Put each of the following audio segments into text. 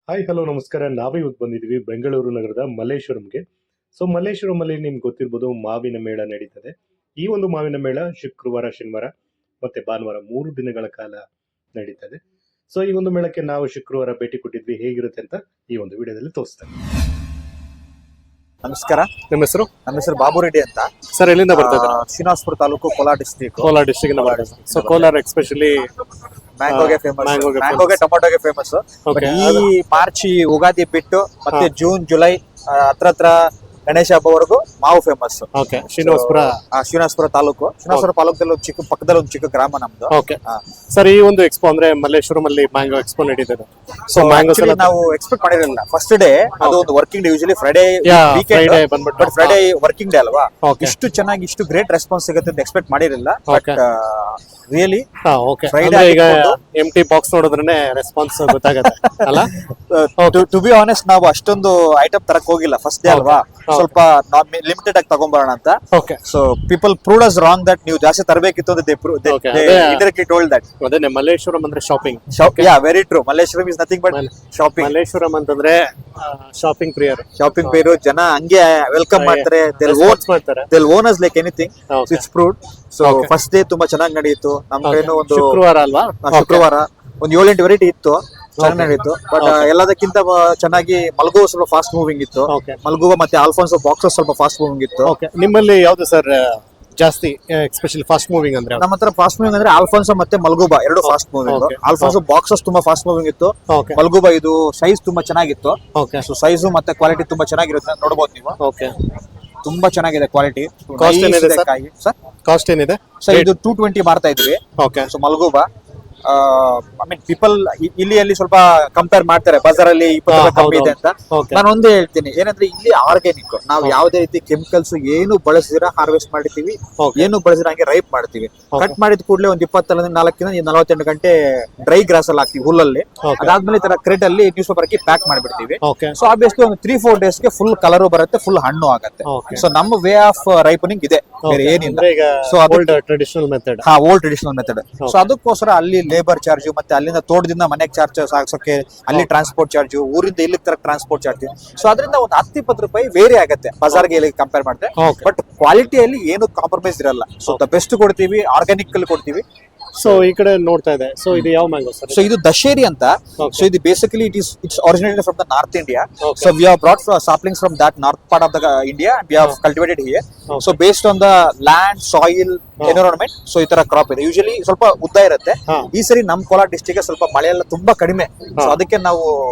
Hi hello ನಮಸ್ಕಾರ. ನಾವೇ ಇವತ್ತು ಬಂದಿದ್ದೀವಿ ಬೆಂಗಳೂರು ನಗರದ ಮಲ್ಲೇಶ್ವರಂಗೆ. ಸೊ ಮಲ್ಲೇಶ್ವರಮಲ್ಲಿ ನಿಮ್ಗೆ ಗೊತ್ತಿರ್ಬೋದು ಮಾವಿನ ಮೇಳ ನಡೀತದೆ. ಈ ಒಂದು ಮಾವಿನ ಮೇಳ ಶುಕ್ರವಾರ, ಶನಿವಾರ ಮತ್ತೆ ಭಾನುವಾರ 3 ದಿನಗಳ ಕಾಲ ನಡೀತದೆ. ಸೊ ಈ ಒಂದು ಮೇಳಕ್ಕೆ ನಾವು ಶುಕ್ರವಾರ ಭೇಟಿ ಕೊಟ್ಟಿದ್ವಿ. ಹೇಗಿರುತ್ತೆ ಅಂತ ಈ ಒಂದು ವಿಡಿಯೋದಲ್ಲಿ ತೋರಿಸ್ತೇನೆ. ನಮಸ್ಕಾರ. ನಿಮ್ಮ ಹೆಸರು? ನಮ್ಮ ಹೆಸರು ಬಾಬು ರೆಡ್ಡಿ ಅಂತ. ಸರ್, ಎಲ್ಲಿಂದ ಬರ್ತಾ ಇದ್ದಾರೆ? ಶ್ರೀನಿವಾಸಪುರ ತಾಲೂಕು, ಕೋಲಾರ ಡಿಸ್ಟ್ರಿಕ್ಟ್. ಕೋಲಾರ ಡಿಸ್ಟ್ರಿಕ್ಟ್ ಇಂದ ಬರ್ತಾ ಇದ್ದಾರೆ. ಸೊ ಕೋಲಾರ ಎಸ್ಪೆಷಲಿ ಮ್ಯಾಂಗೋಗೆ ಫೇಮಸ್, ಮ್ಯಾಂಗೋಗೆ ಮ್ಯಾಂಗೋಗೆ ಟೊಮೊಟೊಗೆ ಫೇಮಸ್. Okay. ಈ ಮಾರ್ಚ್ ಉಗಾದಿ ಬಿಟ್ಟು ಮತ್ತೆ ಜೂನ್ ಜುಲೈ ಹತ್ರ ಗಣೇಶ ಹಬ್ಬವರೆಗೂ ಮಾವು ಫೇಮಸ್. ಓಕೆ. ಶ್ರೀನಿವಾಸಪುರ ಶ್ರೀನಿವಾಸಪುರ ತಾಲೂಕು, ಶ್ರೀನಿವಾಸಪುರ ತಾಲೂಕಲ್ಲಿ ಒಂದು ಚಿಕ್ಕ ಪಕ್ಕದಲ್ಲಿ ಒಂದು ಚಿಕ್ಕ ಗ್ರಾಮ ನಮ್ದು. ಓಕೆ. ಸರ್, ಈ ಒಂದು ಎಕ್ಸ್ಪೋ ಅಂದ್ರೆ ಮಲ್ಲೇಶ್ವರಂ ಅಲ್ಲಿ ಮ್ಯಾಂಗೋ ಎಕ್ಸ್ಪೋ ನಡೀತದೆ. ಸೊ ಮ್ಯಾಂಗೋಸ್ Actually ನಾವು ಎಕ್ಸ್ಪೆಕ್ಟ್ ಮಾಡಿರಲಿಲ್ಲ. ಫಸ್ಟ್ ಡೇ ಅದು ಒಂದು working day, usually Friday weekend, Friday ಬಂದ್ಬಿಟ್ಟು. ಬಟ್ ಫ್ರೈಡೇ ವರ್ಕಿಂಗ್ ಡೇ ಅಲ್ವಾ. Okay. ಇಷ್ಟು ಚೆನ್ನಾಗಿ ಇಷ್ಟು ಗ್ರೇಟ್ ರೆಸ್ಪಾನ್ಸ್ ಸಿಗುತ್ತೆ ಅಂತ ಎಕ್ಸ್ಪೆಕ್ಟ್ ಮಾಡಿರಲಿಲ್ಲ. But Okay. Really okay. Friday ಈಗ ಆಗಿರ್ಬೋದು. ಎಂಟಿ ಬಾಕ್ಸ್ ನೋಡಿದ್ರೆ ರೆಸ್ಪಾನ್ಸ್ ಗೊತ್ತಾಗುತ್ತೆ ಅಲ್ಲ? ಟು ಬಿ ಆನೆಸ್ಟ್ ನಾವು ಅಷ್ಟೊಂದು ಐಟಮ್ ತರಕ್ ಹೋಗಿಲ್ಲ ಫಸ್ಟ್ ಡೇ ಅಲ್ವಾ. ಸ್ವಲ್ಪ ಲಿಮಿಟೆಡ್ ಆಗಿ ತಗೊಂಬರೋಣ ಅಂತ. Okay. So people proved us wrong that ನೀವು ಜಾಸ್ತಿ ತರಬೇಕಿತ್ತು ಅಂತ Okay, ಅದೇ. Indirectly told that. ಅದೇ ಮಲ್ಲೇಶ್ವರಂ ಅಂದ್ರೆ shopping. Yeah, very true. Malleshwaram is nothing but shopping. Malleshwaram ಅಂತಂದ್ರೆ ಶಾಪಿಂಗ್ ಪ್ರಿಯರ್. ಶಾಪಿಂಗ್ ಪೇರು ಜನ ಹಂಗೆ ವೆಲ್ಕಮ್ ಮಾಡ್ತಾರೆ. Response ಮಾಡ್ತಾರೆ. they'll own us like anything. Okay. It's proved. So Okay. First day ತುಂಬಾ ಚೆನ್ನಾಗಿ ನಡೆಯಿತು. ನಮ್ಮ ಕಡೆನೂ ಒಂದು ಶುಕ್ರವಾರ ಅಲ್ವಾ? ಶುಕ್ರವಾರ ಒಂದು 7-8 ವೆರೈಟಿ ಇತ್ತು, ಚೆನ್ನಾಗಿ ನಡೆಯಿತು. ಬಟ್ ಎಲ್ಲದಕ್ಕಿಂತ ಚೆನ್ನಾಗಿ ಮಲ್ಗುವ ಸ್ವಲ್ಪ ಫಾಸ್ಟ್ ಮೂವಿಂಗ್ ಇತ್ತು. ಓಕೆ. ಮಲ್ಗುವ ಮತ್ತೆ ಆಲ್ಫಾನ್ಸೋ ಬಾಕ್ಸಸ್ ಸ್ವಲ್ಪ ಫಾಸ್ಟ್ ಮೂವಿಂಗ್ ಇತ್ತು. ಓಕೆ. ನಿಮ್ಮಲ್ಲಿ ಯಾವ್ದು ಸರ್ ಜಾಸ್ತಿ ಎಸ್ಪೆಷಲಿ ಫಾಸ್ಟ್ ಮೂವಿಂಗ್ ಅಂದ್ರೆ? ನಮ್ಮ ಹತ್ರ ಫಾಸ್ಟ್ ಮೂವಿಂಗ್ ಅಂದ್ರೆ ಆಲ್ಫಾನ್ಸೋ ಮತ್ತೆ ಮಲ್ಗುಬಾ ಎರಡು fast moving. Okay. Alphonso boxes ತುಂಬಾ ಫಾಸ್ಟ್ ಮೂವಿಂಗ್ ಇತ್ತು. ಓಕೆ. ಮಲ್ಗುಬಾ ಇದು ಸೈಜ್ ತುಂಬಾ ಚೆನ್ನಾಗಿತ್ತು. ಓಕೆ. ಸೊ ಸೈಜು ಮತ್ತೆ ಕ್ವಾಲಿಟಿ ತುಂಬಾ ಚೆನ್ನಾಗಿರುತ್ತೆ, ನೋಡಬಹುದು ನೀವು. ಓಕೆ. ತುಂಬಾ ಚೆನ್ನಾಗಿದೆ ಕ್ವಾಲಿಟಿ. Cost ಏನಿದೆ sir? ಸರ್ ಕಾಸ್ಟ್ ಏನಿದೆ ಸರ್ ಇದು 220 ಮಾರ್ತಾ ಇದ್ವಿ. Okay. So Mulgoba I mean people ಇಲ್ಲಿ ಅಲ್ಲಿ ಸ್ವಲ್ಪ ಕಂಪೇರ್ ಮಾಡ್ತಾರೆ ಬಜಾರ್ ಅಲ್ಲಿ 20 ರೂಪಾಯಿ ಕಮ್ಮಿ ಇದೆ ಅಂತ. ಓಕೆ. ನಾನು ಒಂದೇ ಹೇಳ್ತೀನಿ, ಏನಂದ್ರೆ ಇಲ್ಲಿ ಆರ್ಗ್ಯಾನಿಕ್, ನಾವು ಯಾವುದೇ ರೀತಿ ಕೆಮಿಕಲ್ಸ್ ಏನು ಬಳಸಿದಿರ ಹಾರ್ವೆಸ್ಟ್ ಮಾಡಿರ್ತೀವಿ, Okay. ಏನು ಬಳಸಿರ ಹಂಗೆ ರೈಪ್ ಮಾಡ್ತೀವಿ. ಕಟ್ ಮಾಡಿದ ಕೂಡಲೇ ಒಂದು 24 48 ಗಂಟೆ ಡ್ರೈ ಗ್ರಾಸ್ ಅಲ್ಲಿ ಹಾಕ್ತಿವಿ, ಹುಲ್ಲಲ್ಲಿ. Okay. ಅದಾದ್ಮೇಲೆ ಈ ತರ ಕ್ರೇಟ್ ಅಲ್ಲಿ ನ್ಯೂಸ್ ಪೇಪರ್ ಹಾಕಿ ಪ್ಯಾಕ್ ಮಾಡ್ಬಿಡ್ತೀವಿ. ಓಕೆ. ಸೊ ಆಬ್ವಿಯಸ್ಲಿ ಒಂದು 3-4 ಡೇಸ್ ಗೆ ಫುಲ್ ಕಲರ್ ಬರುತ್ತೆ, ಫುಲ್ ಹಣ್ಣು ಆಗುತ್ತೆ. Okay. ಸೊ ನಮ್ಮ ವೇ ಆಫ್ ರೈಪನಿಂಗ್ ಇದೆ, ಬೇರೆ ಏನಿಲ್ಲ. ಅಂದ್ರೆ ಈಗ So ಅದು- old traditional method. Old traditional method. So ಅದಕ್ಕೋಸ್ಕರ ಅಲ್ಲಿ ಲೇಬರ್ ಚಾರ್ಜ್ ಮತ್ತೆ ಅಲ್ಲಿಂದ ತೋಟದಿಂದ ಮನೆಗೆ ಚಾರ್ಜ್ ಸಾಗಿಸೋಕೆ ಅಲ್ಲಿ ಟ್ರಾನ್ಸ್ಪೋರ್ಟ್ ಚಾರ್ಜ್, ಊರಿಂದ ಇಲ್ಲಿಗೆ ತರ ಟ್ರಾನ್ಸ್ಪೋರ್ಟ್ ಚಾರ್ಜ್. ಸೊ ಅದರಿಂದ ಒಂದು 10-20 ರೂಪಾಯಿ ವೇರಿ ಆಗುತ್ತೆ ಬಜಾರ್ಗೆ ಇಲ್ಲಿ ಕಂಪೇರ್ ಮಾಡಿದ್ರೆ. Okay. ಬಟ್ ಕ್ವಾಲಿಟಿಯಲ್ಲಿ ಏನು ಕಾಂಪ್ರಮೈಸ್ ಇರಲ್ಲ. ಸೊ ದ ಬೆಸ್ಟ್ ಕೊಡ್ತೀವಿ, ಆರ್ಗ್ಯಾನಿಕ್ ಅಲ್ಲಿ ಕೊಡ್ತೀವಿ. ಸೊ ಈ ಕಡೆ ನೋಡ್ತಾ ಇದೆ. ಸೊ ಇದು ಯಾವ ಮ್ಯಾಂಗೋ ಸರ್? ಸೊ ಇದು ದಶೇರಿ ಅಂತ. Okay. ಸೊ ಇದು basically it's originated from the north India. Okay. So we have brought saplings from that north part of the India and we have cultivated here. Okay. So based on the land, soil, environment, so ಈ ತರ crop ಇದೆ. Usually ಸ್ವಲ್ಪ ಉದ್ದ ಇರುತ್ತೆ. ಹಾ. ಈ ಸರಿ ನಮ್ ಕೋಲಾರ ಡಿಸ್ಟ್ರಿಕ್ಟ್ ಸ್ವಲ್ಪ ಮಳೆ ಎಲ್ಲ ತುಂಬಾ ಕಡಿಮೆ. ಸೊ ಅದಕ್ಕೆ ನಾವು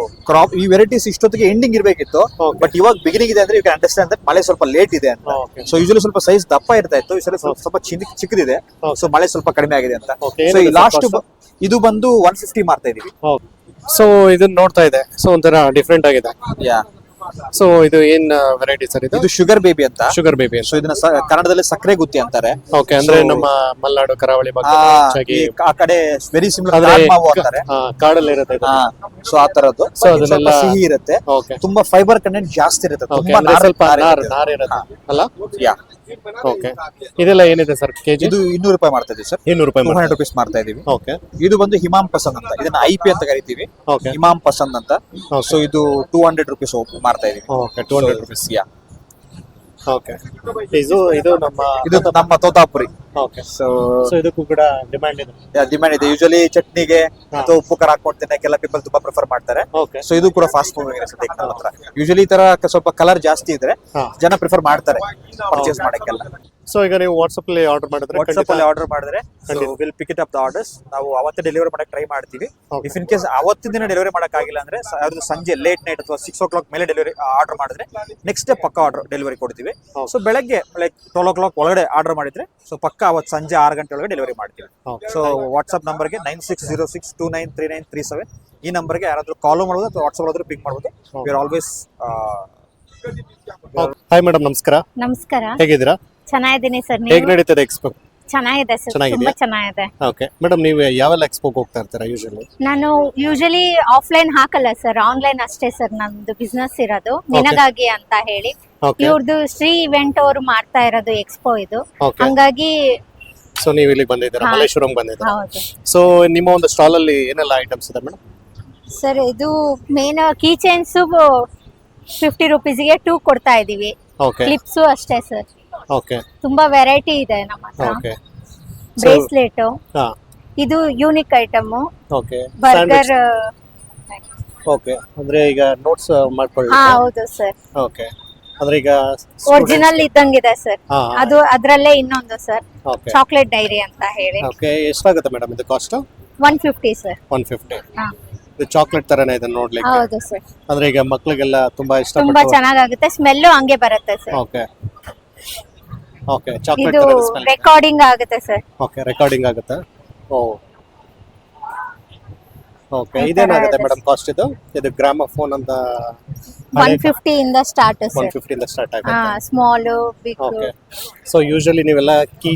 ಕ್ರಾಪ್ ಈ ವೆರೈಟೀಸ್ ಇಷ್ಟೊತ್ತಿಗೆ ಎಂಡಿಂಗ್ ಇರ್ಬೇಕಿತ್ತು. Okay. ಬಟ್ ಇವಾಗ ಬಿಗಿನಿಂಗ್ ಇದೆ ಅಂದ್ರೆ ಯು ಕ್ಯಾನ್ ಅಂಡರ್ಸ್ಟ್ಯಾಂಡ್ ದಟ್ ಮಳೆ ಸ್ವಲ್ಪ ಲೇಟ್ ಇದೆ ಅಂತ. Okay. ಸೊ ಯೂಶಲಿ ಸ್ವಲ್ಪ ಸೈಜ್ ದಪ್ಪ ಇರ್ತಾ ಇತ್ತು, ಈ ಸರಿ ಸ್ವಲ್ಪ ಚಿಕ್ಕದಿದೆ. Okay. ಸೊ ಮಳೆ ಸ್ವಲ್ಪ ಕಡಿಮೆ ಆಗಿದೆ ಅಂತ. Okay. ಸೊ ಈ ಏನಿದೆ ಲಾಸ್ಟ್ cost? ಇದು ಬಂದು 150 ಮಾರ್ತಾ ಇದೀವಿ. ಸೊ ಇದನ್ನ ನೋಡ್ತಾ ಇದೆ. ಸೊ ಒಂಥರ ಡಿಫ್ರೆಂಟ್ ಆಗಿದೆ. ಯಾ, ಸೊ ಇದು ಏನ್ ವೆರೈಟಿ ಸರ್? ಇದು ಇದು ಶುಗರ್ ಬೇಬಿ ಅಂತ. ಶುಗರ್ ಬೇಬಿ ಅಂತ. ಸೊ ಇದನ್ನ ಕನ್ನಡದಲ್ಲಿ ಸಕ್ಕರೆ ಗುತ್ತಿ ಅಂತಾರೆ. ಓಕೆ. ಅಂದ್ರೆ So- ನಮ್ಮ ಮಲೆನಾಡು ಕರಾವಳಿ ಭಾಗ ಹೆಚ್ಚಾಗಿ ಆ ಕಡೆ ವೆರಿ ಸಿಮಿಲರ್ ಅಂದ್ರೆ ಮಾವು ಅಂತಾರೆ. ಕಾಡಲ್ಲಿ ಇರುತ್ತೆ ಇದು. ಸೊ ಆ ತರದ್ದು. So ಅದನ್ನೆಲ್ಲ- ಸ್ವಲ್ಪ ಸಿಹಿ ಇರುತ್ತೆ, ಓಕೆ. ತುಂಬಾ ಫೈಬರ್ ಕಂಟೆಂಟ್ ಜಾಸ್ತಿ ಇರುತ್ತೆ, ಓಕೆ. ತುಂಬಾ ಅಂದ್ರೆ ಸ್ವಲ್ಪ ನಾರ್ ನಾರ್ ಇರುತ್ತೆ ಅಲ್ಲ? ಯಾ. ಓಕೆ. ಇದೆಲ್ಲ ಏನಿದೆ ಸರ್ ಕೆಜಿ? ಇದು 200 ರೂಪಾಯಿ ಮಾಡ್ತಾ ಇದೀವಿ ಸರ್. 200 ರೂಪಾಯಿ 200 ರುಪೀಸ್ ಮಾಡ್ತಾ ಇದೀವಿ. ಓಕೆ. ಇದು ಬಂದು ಹಿಮಾಮ್ ಪಸಂದ್ ಅಂತ, ಇದನ್ನ IP ಅಂತ ಕರಿತೀವಿ. ಓಕೆ. ಹಿಮಾಮ್ ಪಸಂದ್ ಅಂತ. Okay. ಸೊ ಇದು 200 ರುಪೀಸ್ ಮಾಡ್ತಾ ಇದೀವಿ. ಓಕೆ. 200 ರುಪೀಸ್. ಯಾ. ಓಕೆ. ಇದು ನಮ್ಮ ಇದು ನಮ್ಮ ತೋತಾಪುರಿ. ಓಕೆ. ಸೊ ಸೊ ಇದಕ್ಕೂ ಕೂಡ ಡಿಮ್ಯಾಂಡ್ ಇದೆ. ಡಿಮ್ಯಾಂಡ್ ಇದೆ. ಯೂಶಲಿ ಚಟ್ನಿಗೆ ಅಥವಾ ಉಪ್ಪು ಖಾರ ಹಾಕೊಂಡು ತಿನ್ನಕ್ಕೆಲ್ಲ ಪೀಪಲ್ ತುಂಬಾ ಪ್ರಿಫರ್ ಮಾಡ್ತಾರೆ. ಓಕೆ. ಸೊ ಇದು ಕೂಡ ಫಾಸ್ಟ್ ಮೂವಿಂಗ್ ಇರುತ್ತೆ ನಮ್ಮ ಹತ್ರ. ಯೂಶಲಿ ಈ ತರ ಸ್ವಲ್ಪ ಕಲರ್ ಜಾಸ್ತಿ ಇದ್ರೆ ಹಾ. ಜನ ಪ್ರಿಫರ್ ಮಾಡ್ತಾರೆ ಪರ್ಚೇಸ್ ಮಾಡಕ್ಕೆಲ್ಲ. ಸೊ ಈಗ ನೀವು ವಾಟ್ಸ್ಆಪ್ ಅಲ್ಲಿ ಆರ್ಡರ್ ಮಾಡಿದ್ರೆ ವಾಟ್ಸ್ಆಪ್ ಅಲ್ಲಿ ಆರ್ಡರ್ ಮಾಡಿದ್ರೆ will pick it up the orders. ನಾವು ಅವತ್ತೇ ಡೆಲಿವರಿ ಮಾಡಕ್ ಟ್ರೈ ಮಾಡ್ತೀವಿ. Okay. ಇಫ್ ಇನ್ ಕೇಸ್ ಅವತ್ತಿನ ದಿನ ಡೆಲಿವರಿ ಮಾಡಕ್ ಆಗಿಲ್ಲ ಅಂದ್ರೆ ಯಾವ್ದು ಸಂಜೆ ಲೇಟ್ ನೈಟ್ ಅಥವಾ 6 o'clock ಮೇಲೆ ಡೆಲಿವರಿ ಆರ್ಡರ್ ಮಾಡಿದ್ರೆ ನೆಕ್ಸ್ಟ್ ಡೇ ಪಕ್ಕ ಆರ್ಡರ್ ಡೆಲಿವರಿ ಕೊಡ್ತೀವಿ. Okay. ಸೊ ಬೆಳಗ್ಗೆ ಲೈಕ್ 12 o'clock ಒಳಗಡೆ ಆರ್ಡರ್ ಮಾಡಿದ್ರೆ ಸೊ ಪಕ್ಕ ಅವತ್ತು ಸಂಜೆ 6 ಗಂಟೆ ಒಳಗೆ ಡೆಲಿವರಿ ಮಾಡ್ತೀವಿ. Okay. ಸೊ ವಾಟ್ಸ್ಆಪ್ ನಂಬರ್ಗೆ 9606293937 ಈ ನಂಬರ್ಗೆ ಯಾರಾದ್ರೂ ಕಾಲ್ ಮಾಡ್ಬೋದು ಅಥವಾ ವಾಟ್ಸ್ಆಪ್ ಆದ್ರೂ ಪಿಕ್ ಮಾಡ್ಬೋದು. We are always. Hi madam, ನಮಸ್ಕಾರ. ನಮಸ್ಕಾರ. ಹೇಗಿದ್ದೀರಾ? ಚೆನ್ನಾಗಿದ್ದೀನಿ ಸರ್. ಹೇಗೆ ನೀವು? ನಡೀತದೆ ಎಕ್ಸ್ಪೋ? ಚೆನ್ನಾಗಿದೆ ಸರ್, ಚೆನ್ನಾಗಿದ್ಯಾ? ತುಂಬಾ ಚೆನ್ನಾಗಿದೆ. ಓಕೆ ಮೇಡಮ್, ನೀವು ಯಾವೆಲ್ಲ ಎಕ್ಸ್ಪೋಗೆ ಹೋಗ್ತಾ ಇರ್ತೀರಾ ಯೂಶಲಿ? ನಾನು ಯೂಶಲಿ ಆಫ್ಲೈನ್ ಹಾಕಲ್ಲ ಸರ್, ಆನ್ಲೈನ್ ಅಷ್ಟೇ ಸರ್. ನಂದು ಬಿಸ್ನೆಸ್ ಇರೋದು ನಿನಗಾಗಿ ಅಂತ ಹೇಳಿ. ಓಕೆ. ಇವ್ರದ್ದು ಶ್ರೀ ಇವೆಂಟ್ ಅವರು ಮಾಡ್ತಾ ಇರೋದು ಎಕ್ಸ್ಪೋ ಇದು. ಓಕೆ. ಹಂಗಾಗಿ ಸೊ ನೀವು ಇಲ್ಲಿಗೆ ಬಂದಿದ್ದೀರಾ, ಹಾ. ಮಲ್ಲೇಶ್ವರಂ ಬಂದಿದ್ದೀರಾ? ಹೌದು. ಸೊ ನಿಮ್ಮ ಒಂದು ಸ್ಟಾಲ್ ಅಲ್ಲಿ ಏನೆಲ್ಲ ಐಟಮ್ಸ್ ಇದೆ ಮೇಡಮ್? ಸರ್ ಇದು ಮೇನ್ ಕೀ ಚೈನ್ಸ್ 50 ರುಪೀಸ್ಗೆ 2 ಕೊಡ್ತಾ ಇದೀವಿ. ಓಕೆ ಕ್ಲಿಪ್ಸು ಅಷ್ಟೇ ಸರ್. ಓಕೆ ತುಂಬಾ ವೆರೈಟಿ ಇದೆ ನಮ್ಮ ಹತ್ರ. ಓಕೆ ಬ್ರೇಸ್ಲೆಟ್ ಹಾ ಇದು unique item. Okay burger. Okay ಅಂದ್ರೆ ಈಗ ನೋಟ್ಸ್ ಮಾಡ್ಕೊಳ್ಳಿ. ಹಾ ಹೌದು ಸರ್. ಓಕೆ ಅಂದ್ರೆ ಈಗ ಒರಿಜಿನಲ್ ಇದ್ದಂಗಿದೆ ಸರ್. ಹಾ ಅದು ಅದ್ರಲ್ಲೇ ಇನ್ನೊಂದು ಸರ್, ಓಕೆ ಚಾಕ್ಲೇಟ್ ಡೈರಿ ಅಂತ ಹೇಳಿ. ಓಕೆ ಎಷ್ಟಾಗುತ್ತೆ ಮೇಡಮ್ ಇದು ಕಾಸ್ಟ್? 150 ಸರ್. 150. ಹಾ ಇದು ಚಾಕ್ಲೇಟ್ ತರನೇ ಇದೆ ನೋಡ್ಲಿಕ್ಕೆ. ಹೌದು ಸರ್. ಅಂದ್ರೆ ಈಗ ಮಕ್ಳಿಗೆಲ್ಲ ತುಂಬಾ ಇಷ್ಟ ತುಂಬಾ ಚೆನ್ನಾಗಾಗುತ್ತೆ, ಸ್ಮೆಲ್ಲು ಹಂಗೆ ಬರುತ್ತೆ ಸರ್. ಓಕೆ ಓಕೆ ಚಾಕ್ಲೇಟ್ ಇದು ತರ ಸ್ಮೆಲ್. ರೆಕಾರ್ಡಿಂಗ್ ಆಗುತ್ತೆ ಸರ್. ಓಕೆ ರೆಕಾರ್ಡಿಂಗ್ ಆಗುತ್ತೆ. ಓ ಓಕೆ ಈ ತರ ಇದೇನಾಗುತ್ತೆ ಇದೆ ಮೇಡಮ್ ಕಾಸ್ಟ್ ಇದು? ಇದು ಗ್ರಾಮಫೋನ್ ಅಂತ 150 ಇಂದ ಸ್ಟಾರ್ಟ್ ಸರ್. 150 ಇಂದ ಸ್ಟಾರ್ಟ್ ಹಾ ಆಗುತ್ತೆ. Small big. Okay so usually ನೀವೆಲ್ಲ ಕೀ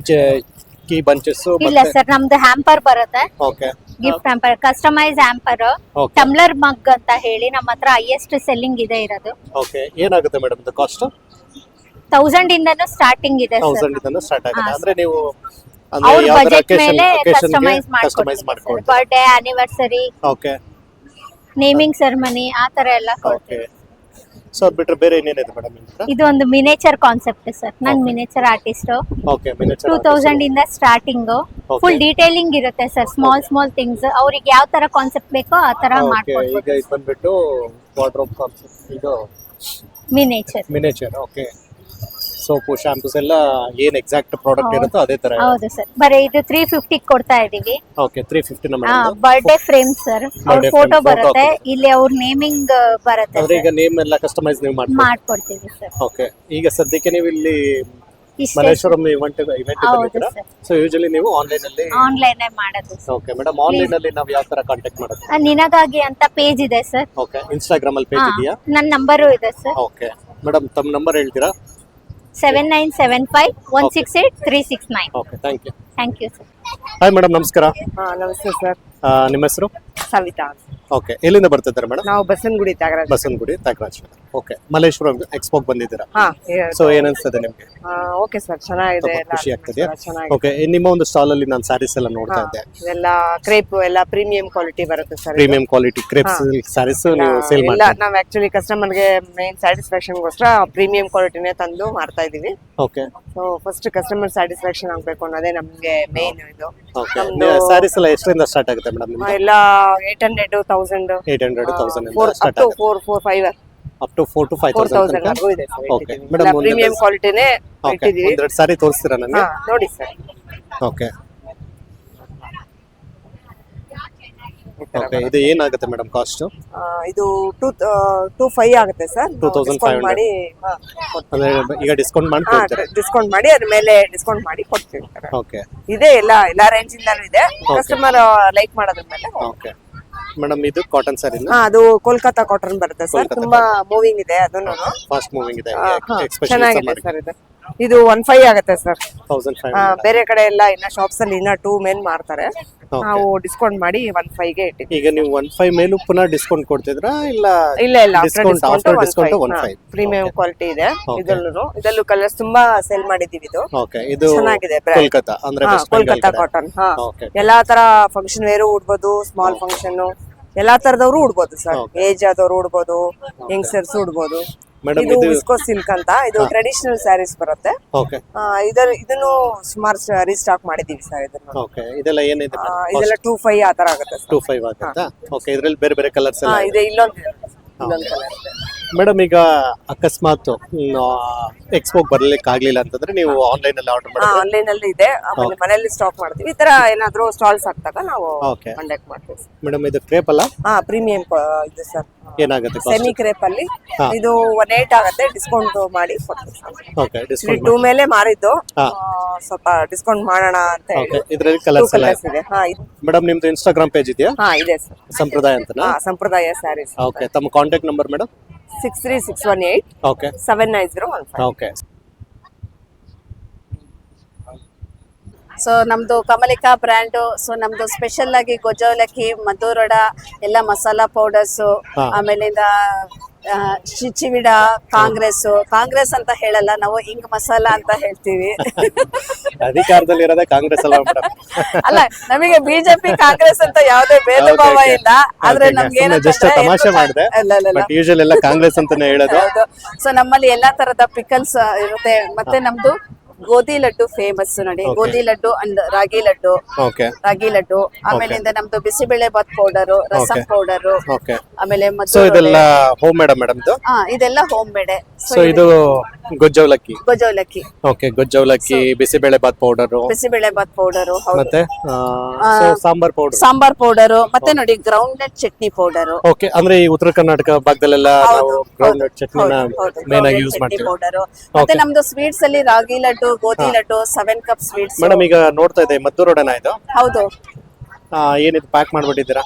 ಬಂಚಸ್ ಇಲ್ಲ ಸರ್, ನಮ್ದು ಹ್ಯಾಂಪರ್ ಬರುತ್ತೆ. Okay gift hamper, customise hamper, okay tumbler mug ಅಂತ ಹೇಳಿ ನಮ್ಮ ಹತ್ರ ಹೈಯೆಸ್ಟ್ ಸೆಲ್ಲಿಂಗ್ ಇದೆ ಇರೋದು. ಓಕೆ ಏನಾಗುತ್ತೆ ಮೇಡಮ್ ಇದು ಕಾಸ್ಟ್? 1000 ಇಂದನೂ ಸ್ಟಾರ್ಟಿಂಗ್ ಇದೆ ಸರ್. 1000 ಇಂದ ಸ್ಟಾರ್ಟ್ ಆಗುತ್ತೆ. ಹಾ, ಅಂದ್ರೆ ನೀವು ಅವ್ರ ಯಾವ್ದಾರ ಬಜೆಟ್ ಮೇಲೆ ಕಸ್ಟಮೈಸ್ ಕಸ್ಟಮೈಸ್ ಮಾಡ್ಕೊಡ್ತೀವಿ. ಮಾಡ್ಕೊಳ್ತೀವಿ. Birthday, anniversary, okay naming ceremony ಆ ತರ ಎಲ್ಲ ಕೊಡ್ತೀವಿ. ಓಕೆ ಸೊ ಅದ್ ಬಿಟ್ರೆ ಬೇರೆ ಏನೇನಿದೆ ಮೇಡಮ್ ನಿಮ್ಮ ಹತ್ರ? ಇದು ಒಂದು ಮಿನೇಚರ್ ಕಾನ್ಸೆಪ್ಟ್ ಸರ್. ನಾನು ಮಿನೇಚರ್ ಆರ್ಟಿಸ್ಟ್. ಓಕೆ ಮಿನಿಚರ್ 2000 ಇಂದ ಸ್ಟಾರ್ಟಿಂಗ್. Okay. ಫುಲ್ ಡೀಟೇಲಿಂಗ್ ಇರುತ್ತೆ ಸರ್. ಸ್ಮಾಲ್ ಥಿಂಗ್ಸ್ ಅವ್ರಿಗೆ ಯಾವ ತರ ಕಾನ್ಸೆಪ್ಟ್ ಬೇಕೋ ಆ ತರ ಓಕೆ ಈಗ ಮಾಡ್ಕೊಡ್ಬೋದು. ಇದು ಬಂದ್ಬಿಟ್ಟು ವಾರ್ಡ್ರೋಬ್ ಕಾನ್ಸೆಪ್ಟ್, ಇದು ಮಿನೇಚರ್. ಮಿನಿಚರ್. ಓಕೆ ಸೋಪು ಶಾಂಪೂಸ್ ಎಲ್ಲ ಏನ್ ಎಕ್ಸಾಕ್ಟ್ ಪ್ರಾಡಕ್ಟ್ ಇರುತ್ತೋ ಅದೇ ತರ. ಹೌದು ಸರ್. ಬರೀ ಇದು 350 ಕೊಡ್ತಾ ಇದೀವಿ. Okay 350 madam. Birthday frame sir. ಅವ್ರ Birthday ಫೋಟೋ frame, photo ಬರುತ್ತೆ, ಹಾಕ್ತೀವಿ. ಇಲ್ಲಿ ಅವ್ರ ನೇಮಿಂಗ್ ಬರುತ್ತೆ ಅಂದ್ರೆ sir. ಈಗ ನೇಮ್ ಎಲ್ಲ ಕಸ್ಟಮೈಸ್ ನೀವು ಮಾಡ್ತೀರಾ? ಮಾಡ್ಕೊಡ್ತೀವಿ ಸರ್. ಓಕೆ ಈಗ ಸದ್ಯಕ್ಕೆ ನೀವು ಇಲ್ಲಿ ಇಷ್ಟೇ ಮಲ್ಲೇಶ್ವರಂ ಇವೆಂಟ್ ಹೌದು ಬಂದಿದ್ದೀರಾ? ಸರ್. ಸೊ ಯೂಶುವಲಿ ನೀವು ಆನ್ಲೈನ್ ಅಲ್ಲಿ. ಆನ್ಲೈನ್ ಮಾಡೋದು ಸರ್. ಓಕೆ ಮೇಡಮ್ ಆನ್ಲೈನ್ ಅಲ್ಲಿ ನಾವು ಯಾವ ತರ ಕಾಂಟ್ಯಾಕ್ಟ್ ಮಾಡೋದು? ನಿನಗಾಗಿ ಅಂತ ಪೇಜ್ ಇದೆ ಸರ್. ಓಕೆ ಇನ್ಸ್ಟಾಗ್ರಾಮ್ ಅಲ್ಲಿ ಪೇಜ್ ಇದೆಯಾ? ನನ್ನ ನಂಬರು ಇದೆ ಸರ್. ಓಕೆ ಮೇಡಮ್ ತಮ್ಮ ನಂಬರ್ ಹೇಳ್ತೀರಾ? 7975168369. Okay thank you. Thank you sir. Hi madam ನಮಸ್ಕಾರ. ನಮಸ್ತೆ ಸರ್. ನಿಮ್ಮ ಹೆಸರು? ಸವಿತಾ. ಓಕೆ ಎಲ್ಲಿಂದ ಬರ್ತಿದ್ದಾರೆ ಮೇಡಮ್? ನಾವು ಬಸವನಗುಡಿ ತ್ಯಾಗರಾಜ. ಬಸವನಗುಡಿ ತ್ಯಾಗರಾಜ. ಓಕೆ ಮಲ್ಲೇಶ್ವರಂ ಎಕ್ಸ್ಪೋಗೆ ಬಂದಿದ್ದೀರಾ? ಹಾ ಸೊ ಏನ್ ಅನ್ಸ್ತದೆ ನಿಮ್ಗೆ? ಓಕೆ ಸರ್, ಚೆನ್ನಾಗಿದೆ. ತುಂಬಾ ಎಲ್ಲ ಖುಷಿ ಆಗ್ತದೆಯಾ? ಚೆನ್ನಾಗಿದೆ. ಓಕೆ ನಿಮ್ಮ ಒಂದು ಸ್ಟಾಲ್ ಅಲ್ಲಿ ನಾನು ಸ್ಯಾರೀಸ್ ಎಲ್ಲ ನೋಡ್ತಾ ಇದ್ದೆ. ಇದೆಲ್ಲ ಕ್ರೇಪ್ ಎಲ್ಲ ಪ್ರೀಮಿಯಂ ಕ್ವಾಲಿಟಿ ಬರುತ್ತೆ sir. Premium quality crepes sarees ನೀವು ಸೇಲ್ ಎಲ್ಲ ಮಾಡ್ತೀರಾ? ನಾವು ಆಕ್ಚುಲಿ ಕಸ್ಟಮರ್ಗೆ ಮೇನ್ ಸ್ಯಾಟಿಸ್ಫ್ಯಾಕ್ಷನ್ಗೋಸ್ಕರ ಪ್ರೀಮಿಯಂ ಕ್ವಾಲಿಟಿನೇ ತಂದು ಮಾರ್ತಾ ಇದೀವಿ. Okay so first customer satisfaction ಆಗ್ಬೇಕು ಅನ್ನೋದೇ ನಮ್ಗೆ ಮೇನ್ ಇದು. ಓಕೆ ನಮ್ದು ಸ್ಯಾರೀಸ್ ಎಲ್ಲ ಎಷ್ಟರಿಂದ ಸ್ಟಾರ್ಟ್ ಆಗುತ್ತೆ ಮೇಡಮ್ ನಿಮ್ಗೆ? ಎಲ್ಲ 800, 1000, 800 1000 ಇಂದ 4 ಸ್ಟಾರ್ಟ್ up to ಆಗುತ್ತೆ. 4, 5 ಅಪ್ ಟು 4 to 5000 4000 ತನಕ. ವರೆಗೂ ಇದೆ ಸರ್. Okay. Madam, ಒಂದು ಪ್ರೀಮಿಯಂ ಕ್ವಾಲಿಟಿನೇ ಓಕೆ ಇಟ್ಟಿದೀವಿ. ಒಂದೆರಡು ಸಾರಿ ತೋರಿಸ್ತೀರಾ ನನಗೆ? ನೋಡಿ ಸರ್. ಓಕೆ ಓಕೆ ಇದು ಏನಾಗುತ್ತೆ ಮೇಡಮ್ ಕಾಸ್ಟ್? ಇದು 25 ಆಗುತ್ತೆ ಸರ್. 2500 ಮಾಡಿ ಅಂದ್ರೆ ಈಗ ಡಿಸ್ಕೌಂಟ್ ಮಾಡಿ ಕೊಡ್ತೀರಾ? ಡಿಸ್ಕೌಂಟ್ ಮಾಡಿ ಅದ್ರ ಮೇಲೆ ಡಿಸ್ಕೌಂಟ್ ಮಾಡಿ ಕೊಡ್ತೀವಿ ಸರ್. ಓಕೆ ಇದೆ ಎಲ್ಲ ರೇಂಜ್ ಇಂದಾನು ಇದೆ. ಕಸ್ಟಮರ್ ಲೈಕ್ ಮಾಡೋದ್ರ ಮೇಲೆ. ಓಕೆ ಮೇಡಮ್ ಇದು ಕಾಟನ್ ಸ್ಯಾರಿನ? ಅದು ಕೋಲ್ಕತ್ತಾ ಕಾಟನ್ ಬರುತ್ತೆ ಸರ್. ಕೋಲ್ಕತ್ತಾ ತುಂಬಾ ಮೂವಿಂಗ್ ಇದೆ ಅದನ್ನು. ಫಾಸ್ಟ್ ಮೂವಿಂಗ್ ಇದೆ ಎಕ್ಸ್ಪೆಷಲಿ ಚೆನ್ನಾಗಿದೆ ಸಮ್ಮರ್ ಸರ್. ಇದು 15 ಆಗುತ್ತೆ ಸರ್. 1500. ಬೇರೆ ಕಡೆ ಎಲ್ಲ ಇನ್ನ ಶಾಪ್ಸ್ ಅಲ್ಲಿ ಇನ್ನ 2 ಮೇಲ್ ಮಾರ್ತಾರೆ. Okay. ನಾವು ಡಿಸ್ಕೌಂಟ್ ಮಾಡಿ 15 ಗೆ ಇಟ್ಟಿದ್ದೀವಿ. ಈಗ ನೀವು 15 ಮೇಲೂ ಪುನಃ ಡಿಸ್ಕೌಂಟ್ ಕೊಡ್ತಿದ್ರಾ ಇಲ್ಲ? ಇಲ್ಲ discount after discount 15. Premium quality ಇದೆ. Okay. ಇದರಲ್ಲೂ ಕಲರ್ಸ್ ತುಂಬಾ ಸೇಲ್ ಮಾಡಿದೀವಿ. ಇದು ಓಕೆ ಇದು ಚೆನ್ನಾಗಿದೆ brand. ಕೋಲ್ಕತ್ತಾ ಅಂದ್ರೆ ವೆಸ್ಟ್ ಬೆಂಗಾಲ್ ಕೋಲ್ಕತ್ತಾ ಕಡೆ. ಕಾಟನ್. ಓಕೆ ಎಲ್ಲಾ ತರ ಫಂಕ್ಷನ್ ವೇರು ಉಡ್ಬೋದು, ಸ್ಮಾಲ್ ಫಂಕ್ಷನ್ ಎಲ್ಲಾ ತರದವರು ಉಡ್ಬೋದು ಸರ್. Okay. ಏಜ್ ಆದವರು ಉಡ್ಬೋದು, ಯಂಗ್ಸ್ಟರ್ಸ್ ಉಡ್ಬೋದು. ಮೇಡಮ್ ಇದು ಇದು ವಿಸ್ಕೋ ಸಿಲ್ಕ್ ಅಂತ, ಇದು ಟ್ರೆಡಿಷನಲ್ ಸ್ಯಾರೀಸ್ ಬರುತ್ತೆ. ಓಕೆ ಇದನ್ನು ಸುಮಾರು ರೀಸ್ಟಾಕ್ ಮಾಡಿದೀವಿ ಸರ್. ಇದನ್ನು ಓಕೆ ಇದೆಲ್ಲ ಏನಿದೆ ಇದೆಲ್ಲ 25 ಆ ತರ ಆಗುತ್ತೆ ಸರ್. 25 ಆಗುತ್ತಾ? ಓಕೆ ಇದರಲ್ಲಿ ಬೇರೆ ಬೇರೆ ಕಲರ್ಸ್ ಎಲ್ಲ ಇದೆ. ಇದೆ ಇಲ್ಲೊಂದು ಕಲರ್ ಇದೆ. ಮೇಡಮ್ ಈಗ ಅಕಸ್ಮಾತ್ ಎಕ್ಸ್ಪೋಗೆ ಬರ್ಲಿಕ್ಕೆ ಆಗ್ಲಿಲ್ಲ ಅಂತಂದ್ರೆ ನೀವು ಆನ್ಲೈನ್ ಅಲ್ಲಿ ಆರ್ಡರ್ ಮಾಡಿದ್ರೆ? ಆನ್ಲೈನ್ ಅಲ್ಲಿ ಇದೆ. ಆಮೇಲೆ ಮನೆಯಲ್ಲಿ ಸ್ಟಾಕ್ ಮಾಡ್ತೀವಿ. ಈ ತರ ಏನಾದ್ರು ಸ್ಟಾಲ್ಸ್ ಆಗ್ತಾಗ ನಾವು ಓಕೆ ಕಾಂಟ್ಯಾಕ್ಟ್ ಮಾಡ್ತೀವಿ. ಮೇಡಮ್ ಇದು ಕ್ರೇಪ್ ಅಲ್ಲ? ಪ್ರೀಮಿಯಂ ಇದು ಸರ್. ಏನಾಗುತ್ತೆ ಸೆಮಿ ಕ್ರೇಪ್ ಅಲ್ಲಿ ಇದು 18 ಆಗುತ್ತೆ. ಡಿಸ್ಕೌಂಟ್ ಮಾಡಿ ಕೊಡ್ತೀವಿ ಸರ್. ಓಕೆ ಡಿಸ್ಕೌಂಟ್ 2 ಮೇಲೆ ಮಾರಿದ್ದು. ಹಾ. ಸ್ವಲ್ಪ ಡಿಸ್ಕೌಂಟ್ ಮಾಡೋಣ ಅಂತ ಹೇಳಿ. ಓಕೆ ಇದರಲ್ಲಿ ಕಲರ್ಸ್ ಎಲ್ಲ ಕಲರ್ಸ್ ಇದೆ. ಮೇಡಮ್ ನಿಮ್ದು ಇನ್ಸ್ಟಾಗ್ರಾಮ್ ಪೇಜ್ ಇದೆಯಾ? ಇದೆ ಸರ್. ಸಂಪ್ರದಾಯ ಅಂತನಾ? ಸಂಪ್ರದಾಯ ಸ್ಯಾರೀಸ್. ಓಕೆ ತಮ್ಮ contact number madam? 63618 okay 79015. Okay so ನಮ್ದು ಕಮಲಿಕಾ ಬ್ರ್ಯಾಂಡು. ಸೊ ನಮ್ದು ಸ್ಪೆಷಲ್ ಆಗಿ ಗೊಜ್ಜ ಅವಲಕ್ಕಿ, ಮದ್ದೂರೊಡ ಎಲ್ಲ ಮಸಾಲಾ ಪೌಡರ್ಸು, ಹಾ. ಆಮೇಲಿಂದ ಚಿಚಿವಿಡ, ಕಾಂಗ್ರೆಸ್ ಅಂತ ಹೇಳಲ್ಲ ನಾವು, ಹಿಂಗ್ ಮಸಾಲ ಅಂತ ಹೇಳ್ತೀವಿ. ಅಧಿಕಾರದಲ್ಲಿ ಇರೋದೇ ಕಾಂಗ್ರೆಸ್ ಅಲ್ಲ ಮೇಡಮ್. ಅಲ್ಲ, ನಮಗೆ ಬಿಜೆಪಿ ಕಾಂಗ್ರೆಸ್ ಅಂತ ಯಾವುದೇ ಭೇದ ಭಾವ Okay, okay. ಇಲ್ಲ. ಆದ್ರೆ Okay, okay. ನಮ್ಗೆ ಸುಮ್ನೆ just ತಮಾಷೆ ಮಾಡ್ದೆ. ಬಟ್ ಯೂಶುವಲ್ ಎಲ್ಲ ಕಾಂಗ್ರೆಸ್ ಅಂತಾನೆ ಹೇಳೋದು. ಸೊ ನಮ್ಮಲ್ಲಿ ಎಲ್ಲಾ ತರದ ಪಿಕಲ್ಸ್ ಇರುತ್ತೆ. ಮತ್ತೆ ನಮ್ದು ಗೋಧಿ ಲಡ್ಡು ಫೇಮಸ್ ನೋಡಿ. Okay. ಗೋಧಿ ಲಡ್ಡು ಅಂಡ್ ರಾಗಿ ಲಡ್ಡು, ಓಕೆ ಆಮೇಲಿಂದ ನಮ್ದು bisi bele bath powder, rasam Okay. Powder, okay. ಆಮೇಲೆ ಸೊ ಇದೆಲ್ಲ ಹೋಮ್ ಮೇಡಮ್ ಇದು. ಇದೆಲ್ಲ ಹೋಮ್ ಮೇಡ್. ಸೊ ಇದು gojjavalakki. Gojjavalakki, okay, gojjavalakki, bisi bele bath powder, bisi bele bath powder, ಮತ್ತೆ ಸಾಂಬಾರ್ ಪೌಡರ್, ಸಾಂಬಾರ್ ಪೌಡರು, ಮತ್ತೆ ನೋಡಿ groundnut chutney powder. Okay. ಅಂದ್ರೆ ಈ ಉತ್ತರ ಕರ್ನಾಟಕ ಭಾಗದಲ್ಲೆಲ್ಲ ನಾವು ಗ್ರೌಂಡ್ ನಟ್ ಚಟ್ನಿನ ಮೇನ್ ಆಗಿ ಯೂಸ್ ಮಾಡ್ತೀವಿ. ಪೌಡರು. ಮತ್ತೆ ನಮ್ದು ಸ್ವೀಟ್ಸ್ ಅಲ್ಲಿ ರಾಗಿ ಲಡ್ಡು, ಗೋಧಿ ಲಡ್ಡು, 7 ಕಪ್ ಸ್ವೀಟ್ಸ್. ಮೇಡಮ್ ಈಗ ನೋಡ್ತಾ ಇದೆ ಮದ್ದೂರೋಡನ ಇದು. ಹೌದು. ಏನಿದು ಪ್ಯಾಕ್ ಮಾಡ್ಬಿಟ್ಟಿದ್ದೀರಾ?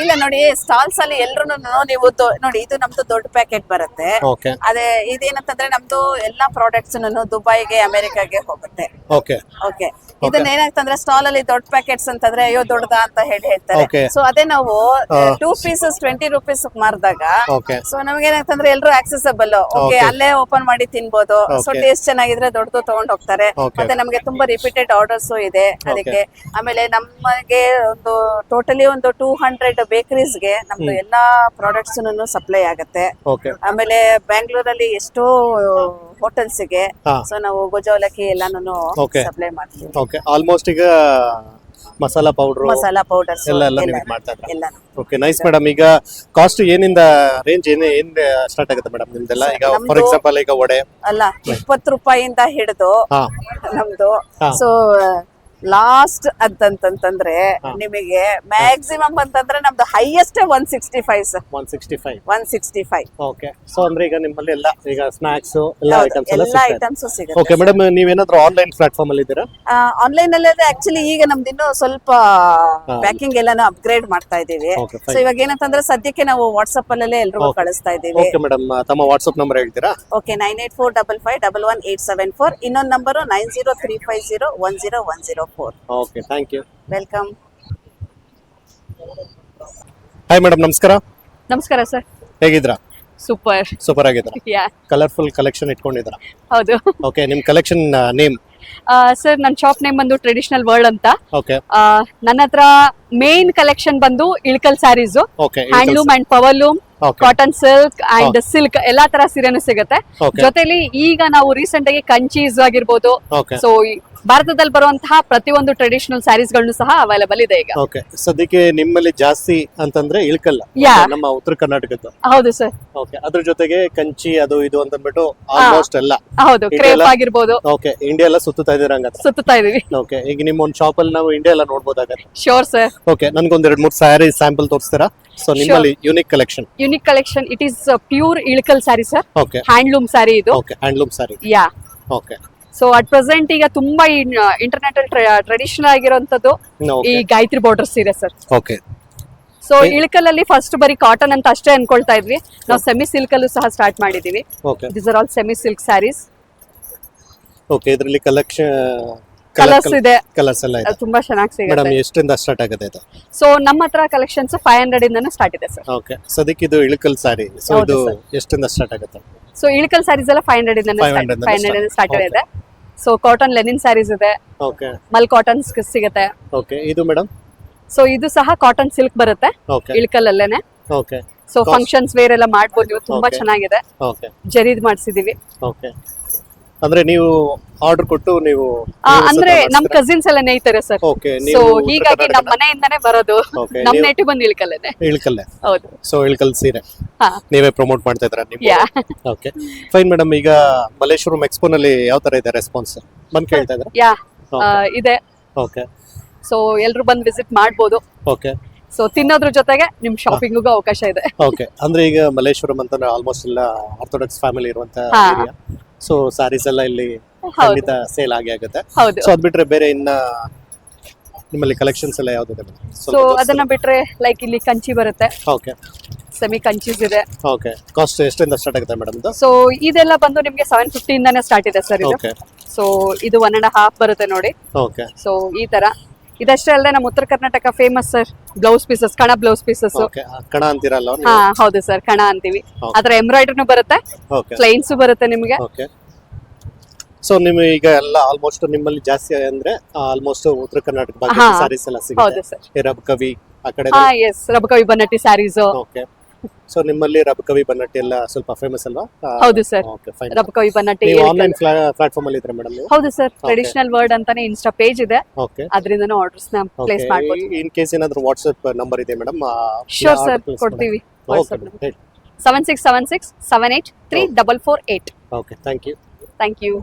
ಇಲ್ಲ ನೋಡಿ, ಸ್ಟಾಲ್ಸ್ ಅಲ್ಲಿ ಎಲ್ರು ನೀವು ನೋಡಿ, ಇದು ನಮ್ದು ದೊಡ್ಡ ಪ್ಯಾಕೆಟ್ ಬರುತ್ತೆ. ಓಕೆ ಅದೇ ಇದೇನಂತಂದ್ರೆ ನಮ್ದು ಎಲ್ಲಾ ಪ್ರಾಡಕ್ಟ್ಸ್ ದುಬೈಗೆ, ಅಮೆರಿಕಾಗೆ ಹೋಗುತ್ತೆ. Okay okay. ಇದನ್ನ ಏನಾಗ್ತಂದ್ರೆ ಸ್ಟಾಲ್ ಅಲ್ಲಿ ದೊಡ್ಡ ಪ್ಯಾಕೆಟ್ಸ್ ಅಂತಂದ್ರೆ ಅಯ್ಯೋ ದೊಡ್ಡದ ಅಂತ ಹೇಳ್ತಾರೆ. Okay. ಸೊ ಅದೇ ನಾವು 2 ಪೀಸಸ್ 20 ರೂಪೀಸ್ ಮಾರಿದಾಗ, ಓಕೆ. ಸೊ ನಮ್ಗೆ ಏನಾಗ್ತಂದ್ರೆ ಎಲ್ರು ಆಕ್ಸೆಸಬಲ್. Okay, Okay. ಅಲ್ಲೇ ಓಪನ್ ಮಾಡಿ ತಿನ್ಬೋದು. So Okay. ಟೇಸ್ಟ್ ಚೆನ್ನಾಗಿದ್ರೆ ದೊಡ್ಡದು ತಗೊಂಡ್ ಹೋಗ್ತಾರೆ. Okay. ಮತ್ತೆ ನಮ್ಗೆ ತುಂಬಾ ರಿಪೀಟೆಡ್ ಆರ್ಡರ್ಸ್ ಇದೆ ಅದಕ್ಕೆ. ಆಮೇಲೆ ನಮಗೆ ಒಂದು ಟೋಟಲಿ ಒಂದು 200 ಬೇಕರೀಸ್ಗೆ ನಮ್ದು ಎಲ್ಲಾ ಪ್ರಾಡಕ್ಟ್ಸ್ ಸಪ್ಲೈ ಆಗತ್ತೆ. ಓಕೆ. ಆಮೇಲೆ ಬ್ಯಾಂಗ್ಳೂರಲ್ಲಿ ಎಷ್ಟೋ ಹೋಟೆಲ್ಸ್ ಗೆ ಹಾ. ಸೊ ನಾವು ಗೊಜವಲಕ್ಕಿ ಎಲ್ಲಾನು Okay. ಸಪ್ಲೈ ಮಾಡ್ತೀವಿ. ಓಕೆ. ಆಲ್ಮೋಸ್ಟ್ ಈಗ ಮಸಾಲಾ ಪೌಡರ್ ಮಸಾಲಾ ಪೌಡರ್ಸ್ ಎಲ್ಲ ನೀವು ಮಾಡ್ತಾ ಇದ್ದೀರಾ? ಎಲ್ಲ. Okay, nice madam. ಈಗ ಕಾಸ್ಟ್ ಏನಿಂದ ರೇಂಜ್ ಏನ್ ಸ್ಟಾರ್ಟ್ ಆಗುತ್ತೆ ಮೇಡಮ್ ನಿಮ್ದೆಲ್ಲ? ಈಗ ಫಾರ್ ಎಕ್ಸಾಂಪಲ್ ಈಗ ವಡೆ ಅಲ್ಲ 20 ರೂಪಾಯಿಂದ ಹಿಡಿದು ಹಾ ನಮ್ದು. ಹಾ. ಸೊ ಲಾಸ್ಟ್ ಅಂತಂತಂದ್ರೆ ನಿಮಗೆ ಮ್ಯಾಕ್ಸಿಮಮ್ ಅಂತಂದ್ರೆ ನಮ್ದು ಹೈಯೆಸ್ಟ್ 165 ಸರ್. 165. ಓಕೆ. ಸೊ ಅಂದ್ರೆ ಈಗ ನಿಮ್ಮಲ್ಲಿ ಎಲ್ಲ ಈಗ ಸ್ನಾಕ್ಸ್ ಎಲ್ಲ ಐಟಮ್ಸ್ ಎಲ್ಲ ಎಲ್ಲಾ ಸಿಗ್ತದೆ. ಐಟಮ್ಸ್ ಓಕೆ ಸಿಗುತ್ತೆ. ಮೇಡಮ್, ನೀವೇನಾದ್ರೂ ಆನ್ಲೈನ್ ಪ್ಲಾಟ್ಫಾರ್ಮ್ ಅಲ್ಲಿ ಇದ್ದೀರಾ? ಆನ್ಲೈನ್ ಅಲ್ಲಿ ಆಕ್ಚುಲಿ ಈಗ ನಮ್ದು ಇನ್ನೂ ಸ್ವಲ್ಪ ಪ್ಯಾಕಿಂಗ್ ಎಲ್ಲಾನು ಅಪ್ಗ್ರೇಡ್ ಮಾಡ್ತಾ ಇದೀವಿ. Okay, ಸೊ ಇವಾಗ ಏನಂತಂದ್ರೆ ಸದ್ಯಕ್ಕೆ ನಾವು ವಾಟ್ಸ್ಆಪ್ ಅಲ್ಲೇ ಎಲ್ರಿಗೂ ಕಳಿಸ್ತಾ ಇದೀವಿ. ಓಕೆ ಮೇಡಮ್, ತಮ್ಮ ವಾಟ್ಸ್ಆಪ್ ನಂಬರ್ ಹೇಳ್ತೀರಾ? ಓಕೆ, 9845511874. ಇನ್ನೊಂದು number 9035010104. Okay, thank you. Welcome. Hi madam, ನಮಸ್ಕಾರ. ನಮಸ್ಕಾರ ಸರ್. ಹೇಗಿದ್ದೀರಾ? ಸೂಪರ್ ಆಗಿದ್ದೀರಾ? ಯಾ, ಕಲರ್ಫುಲ್ ಕಲೆಕ್ಷನ್ ಇಟ್ಕೊಂಡಿದ್ದೀರಾ? ಹೌದು. ಓಕೆ, ನಿಮ್ ಕಲೆಕ್ಷನ್ ನೇಮ್? ಸರ್ ನನ್ನ ಶಾಪ್ ನೇಮ್ ಬಂದು ಟ್ರೆಡಿಷನಲ್ ವರ್ಲ್ಡ್ ಅಂತ. ಓಕೆ. ನನ್ನ ಹತ್ರ ಮೇನ್ ಕಲೆಕ್ಷನ್ ಬಂದು Ilkal sarees, okay. Handloom and powerloom, Okay. Cotton silk and silk ಎಲ್ಲಾ ತರ ಸೀರೆನೂ ಸಿಗುತ್ತೆ. Okay. ಜೊತೆಲಿ ಈಗ ನಾವು ರೀಸೆಂಟ್ ಆಗಿ ಕಂಚೀಸ್ ಆಗಿರ್ಬೋದು, ಓಕೆ. ಸೊ ಭಾರತದಲ್ಲಿ ಬರುವಂತಹ ಪ್ರತಿಯೊಂದು ಟ್ರೆಡಿಷನಲ್ ಸ್ಯಾರೀಸ್ ಗಳನ್ನು ಸಹ ಅವೈಲೇಬಲ್ ಇದೆ ಈಗ. ಓಕೆ. ಸದ್ಯಕ್ಕೆ ನಿಮ್ಮಲ್ಲಿ ಜಾಸ್ತಿ ಅಂತಂದ್ರೆ ಇಳ್ಕಲ್ಲ, Yeah. ನಮ್ಮ ಉತ್ತರ ಕರ್ನಾಟಕದ್ದು. ಹೌದು ಸರ್. ಓಕೆ. ಅದ್ರ ಜೊತೆಗೆ ಕಂಚಿ ಅದು ಇದು ಅಂತಂದ್ಬಿಟ್ಟು ಆಲ್ಮೋಸ್ಟ್ ಎಲ್ಲ. ಹೌದು, ಇದೆಲ್ಲ- ಕ್ರೇಪ್ ಆಗಿರ್ಬೋದು, ಓಕೆ. ಇಂಡಿಯಾ ಎಲ್ಲ ಸುತ್ತುತ್ತಾ ಇದೀರ ಹಂಗಂದ್ರೆ? ಸುತ್ತಾ ಇದೀವಿ. ಓಕೆ. ಈಗ ನಿಮ್ಮ ಒಂದು ಶಾಪ್ ಅಲ್ಲಿ ನಾವು ಇಂಡಿಯಾ ಎಲ್ಲ ನೋಡ್ಬೋದಾಗತ್ತೆ. Sure sir. ಓಕೆ. ನನ್ಗೊಂದ್ 2-3 ಸ್ಯಾರಿ ಸ್ಯಾಂಪಲ್ ತೋರಿಸ್ತೀರಾ? ಸೊ ನಿಮ್ಮಲ್ಲಿ unique collection. Unique collection, it is pure Ilkal sari sir. Okay. Handloom sari ಇದು. Okay. Handloom sari. Yeah. Okay. So at present ಈಗ ತುಂಬಾ ಇಂಟರ್ನೆಟ್ ಟ್ರೆಡಿಷನಲ್ ಆಗಿರುವಂತದ್ದು ಈ ಗಾಯತ್ರಿ ಬಾರ್ಡರ್ ಸೀರೆ ಸರ್. ಓಕೆ. ಸೊ ಇಳ್ಕಲಲ್ಲಿ ಫಸ್ಟ್ ಬರೀ ಕಾಟನ್ ಅಂತ ಅಷ್ಟೇ ಅನ್ಕೊಳ್ತಾ ಇದ್ವಿ. ನಾವು ಸೆಮಿ ಸಿಲ್ಕ್ ಅಲ್ಲೂ ಸಹ ಸ್ಟಾರ್ಟ್ ಮಾಡಿದೀವಿ. Okay. This are all semi silk sarees. Okay. ಇದರಲ್ಲಿ ಕಲೆಕ್ಷನ್ ಕಲರ್ಸ್ ಇದೆ, ಕಲರ್ಸ್ ಎಲ್ಲ ಇದೆ. ತುಂಬಾ ಚೆನ್ನಾಗಿ ಮೇಡಮ್, ಸಿಗುತ್ತೆ. ಎಷ್ಟಿಂದ ಸ್ಟಾರ್ಟ್ ಆಗುತ್ತೆ ಇದು? ಸೊ ನಮ್ಮ ಹತ್ರ ಕಲೆಕ್ಷನ್ಸ್ 500 ಇಂದಾನೆ ಸ್ಟಾರ್ಟ್ ಇದೆ ಸರ್. ಓಕೆ. ಸದ್ಯಕ್ಕೆ ಇದು ಇಳಕಲ್ ಸ್ಯಾರಿ. ಸೊ ಹೌದು ಇದು sir. ಎಷ್ಟಿಂದ ಸ್ಟಾರ್ಟ್ ಆಗುತ್ತೆ? ಸೊ ಇಳ್ಕಲ್ ಸ್ಯಾರೀಸ್ ಎಲ್ಲ 500 ಇಂದಾನೆ 500 ಸ್ಟಾರ್ಟ್ ಇದೆ. ಸೊ ಕಾಟನ್ ಲೆನಿನ್ ಸ್ಯಾರೀಸ್ ಇದೆ, ಓಕೆ. ಮಲ್ ಕಾಟನ್ ಸಿಗುತ್ತೆ. ಓಕೆ. ಇದು ಮೇಡಮ್? ಸೊ ಇದು ಸಹ ಕಾಟನ್ ಸಿಲ್ಕ್ ಬರುತ್ತೆ ಓಕೆ. ಇಳ್ಕಲ್ ಅಲ್ಲೇನೆ. ಓಕೆ. ಸೊ ಫಂಕ್ಷನ್ಸ್ ವೇರ್ ಎಲ್ಲ ಮಾಡ್ಬೋದು ನೀವು, ತುಂಬಾ Okay. ಚೆನ್ನಾಗಿದೆ. ಓಕೆ. ಜರೀದ್ ಮಾಡಿಸಿದೀವಿ. ಓಕೆ. ಅಂದ್ರೆ ನೀವು ಆರ್ಡರ್ ಕೊಟ್ಟು ನೀವು ಅಂದ್ರೆ ನಮ್ ಕಸಿನ್ಸ್ ಎಲ್ಲ ನೇಯ್ತಾರೆ ಸರ್. ಓಕೆ. ಸೊ ನೀವು ಹೀಗಾಗಿ ನಮ್ ಮನೆಯಿಂದಾನೇ ಬರೋದು. Okay, ನಮ್ ನೀವು- ನೆಟಿವ್ ಬಂದು ಇಳ್ಕಲ್ಲೇನೆ. ಇಳ್ಕಲ್ಲೇ. ಹೌದು. ಸೊ ಇಳ್ಕಲ್ ಸೀರೆ ಹಾ. ನೀವೇ ಪ್ರಮೋಟ್ ಮಾಡ್ತಾ ಇದ್ರ ನೀವು? ಯಾ. Okay, fine madam. ಈಗ ಮಲ್ಲೇಶ್ವರಂ ಎಕ್ಸ್ಪೋ ನಲ್ಲಿ ಯಾವ ತರ ಇದೆ ರೆಸ್ಪಾನ್ಸ್? ಬಂದ್ ಕೇಳ್ತಾ ಇದ್ರ? ಯಾ, Okay. ಇದೆ. ಓಕೆ. ಸೊ ಎಲ್ರು ಬಂದು ವಿಸಿಟ್ ಮಾಡ್ಬೋದು. ಓಕೆ. ಸೊ ತಿನ್ನೋದ್ರ ಜೊತೆಗೆ ನಿಮ್ ಶಾಪಿಂಗಿಗೂ ಅವಕಾಶ ಇದೆ. ಓಕೆ. ಅಂದ್ರೆ ಈಗ ಮಲ್ಲೇಶ್ವರಂ ಅಂತಂದ್ರೆ ಆಲ್ಮೋಸ್ಟ್ ಎಲ್ಲ ಆರ್ಥೋಡಾಕ್ಸ್ ಫ್ಯಾಮಿಲಿ ಇರುವಂತ ಹಾ. ಏರಿಯಾ. ಸೊ ಸ್ಯಾರೀಸ್ ಎಲ್ಲ ಇಲ್ಲಿ ಹೌದು. ಖಂಡಿತ ಸೇಲ್ ಆಗಿ ಆಗುತ್ತೆ. ಹೌದು. ಸೊ ಅದ್ ಬಿಟ್ರೆ ಬೇರೆ ಇನ್ನ ನಿಮ್ಮಲ್ಲಿ ಕಲೆಕ್ಷನ್ಸ್ ಎಲ್ಲ ಯಾವ್ದಿದೆ ಮೇಡಮ್? ಸೊ ಅದನ್ನ ಬಿಟ್ರೆ ಲೈಕ್ ಇಲ್ಲಿ ಕಂಚಿ ಬರುತ್ತೆ, ಓಕೆ. ಸೆಮಿ ಕಂಚೀಸ್ ಇದೆ. ಓಕೆ. ಕಾಸ್ಟ್ ಎಷ್ಟಿಂದ ಸ್ಟಾರ್ಟ್ ಆಗುತ್ತೆ ಮೇಡಮ್ ಇದು? ಸೊ ಇದೆಲ್ಲ ಬಂದು ನಿಮ್ಗೆ 750 ಇಂದಾನೆ ಸ್ಟಾರ್ಟ್ ಇದೆ ಸರ್ ಇದು. ಓಕೆ. ಸೊ ಇದು 1.5 ಬರುತ್ತೆ ನೋಡಿ. ಓಕೆ. ಸೊ ಈ ತರ ಇದಷ್ಟೇ ಅಲ್ಲದೆ ನಮ್ಮ ಉತ್ತರ Karnataka famous sir blouse pieces, ಕಣ ಬ್ಲೌಸ್ ಪೀಸಸ್. ಓಕೆ ಕಣ ಅಂತೀರಲ್ಲ ಹಾ ಹೌದು ಸರ್, ಕಣ ಅಂತೀವಿ. Okay. ಅದ್ರ ಎಂಬ್ರಾಯ್ಡ್ರಿನೂ ಬರುತ್ತೆ, ಓಕೆ ಪ್ಲೈನ್ಸ್ ಬರುತ್ತೆ ನಿಮಗೆ. ಓಕೆ ಸೊ ನಿಮ್ಗೆ ಈಗ ಎಲ್ಲ ಆಲ್ಮೋಸ್ಟ್ ನಿಮ್ಮಲ್ಲಿ ಜಾಸ್ತಿ ಅಂದ್ರೆ ಆಲ್ಮೋಸ್ಟ್ ಉತ್ತರ ಕರ್ನಾಟಕ ಹಾ. ಭಾಗದ ಸಾರೀಸ್ ಎಲ್ಲ ಸಿಗುತ್ತೆ. ಹೌದು ಸರ್. ಈ ರಬ್ ಕವಿ ಆ ಕಡೆ ಹಾ yes, Rabakavi Banahatti sarees. Okay so ನಿಮ್ಮಲ್ಲಿ ರಬ್ ಕವಿ ಬನ್ನಟ್ಟಿ ಎಲ್ಲ ಸ್ವಲ್ಪ ಫೇಮಸ್ ಅಲ್ವಾ? ಹೌದು sir, okay fine. Rabakavi Banahatti. ನೀವು ಆನ್ಲೈನ್ ಪ್ಲಾಟ್ಫಾರ್ಮ್ ಅಲ್ಲಿ ಇದ್ರೆ ಮೇಡಮ್ ನೀವು? ಹೌದು ಸರ್, ಟ್ರೆಡಿಷನಲ್ ವರ್ಡ್ ಅಂತಾನೆ ಇನ್ಸ್ಟಾ ಪೇಜ್ ಇದೆ, ಓಕೆ ಅದರಿಂದನೂ ಆರ್ಡರ್ಸ್ ನ ಪ್ಲೇಸ್ ಮಾಡ್ಬೋದು. ಇನ್ ಕೇಸ್ ಏನಾದ್ರು ವಾಟ್ಸ್ಆಪ್ ನಂಬರ್ ಇದೆ ಮೇಡಮ್? ಶೋರ್ ಸರ್, ಕೊಡ್ತೀವಿ. Okay 7676783448. Okay thank you. Thank you.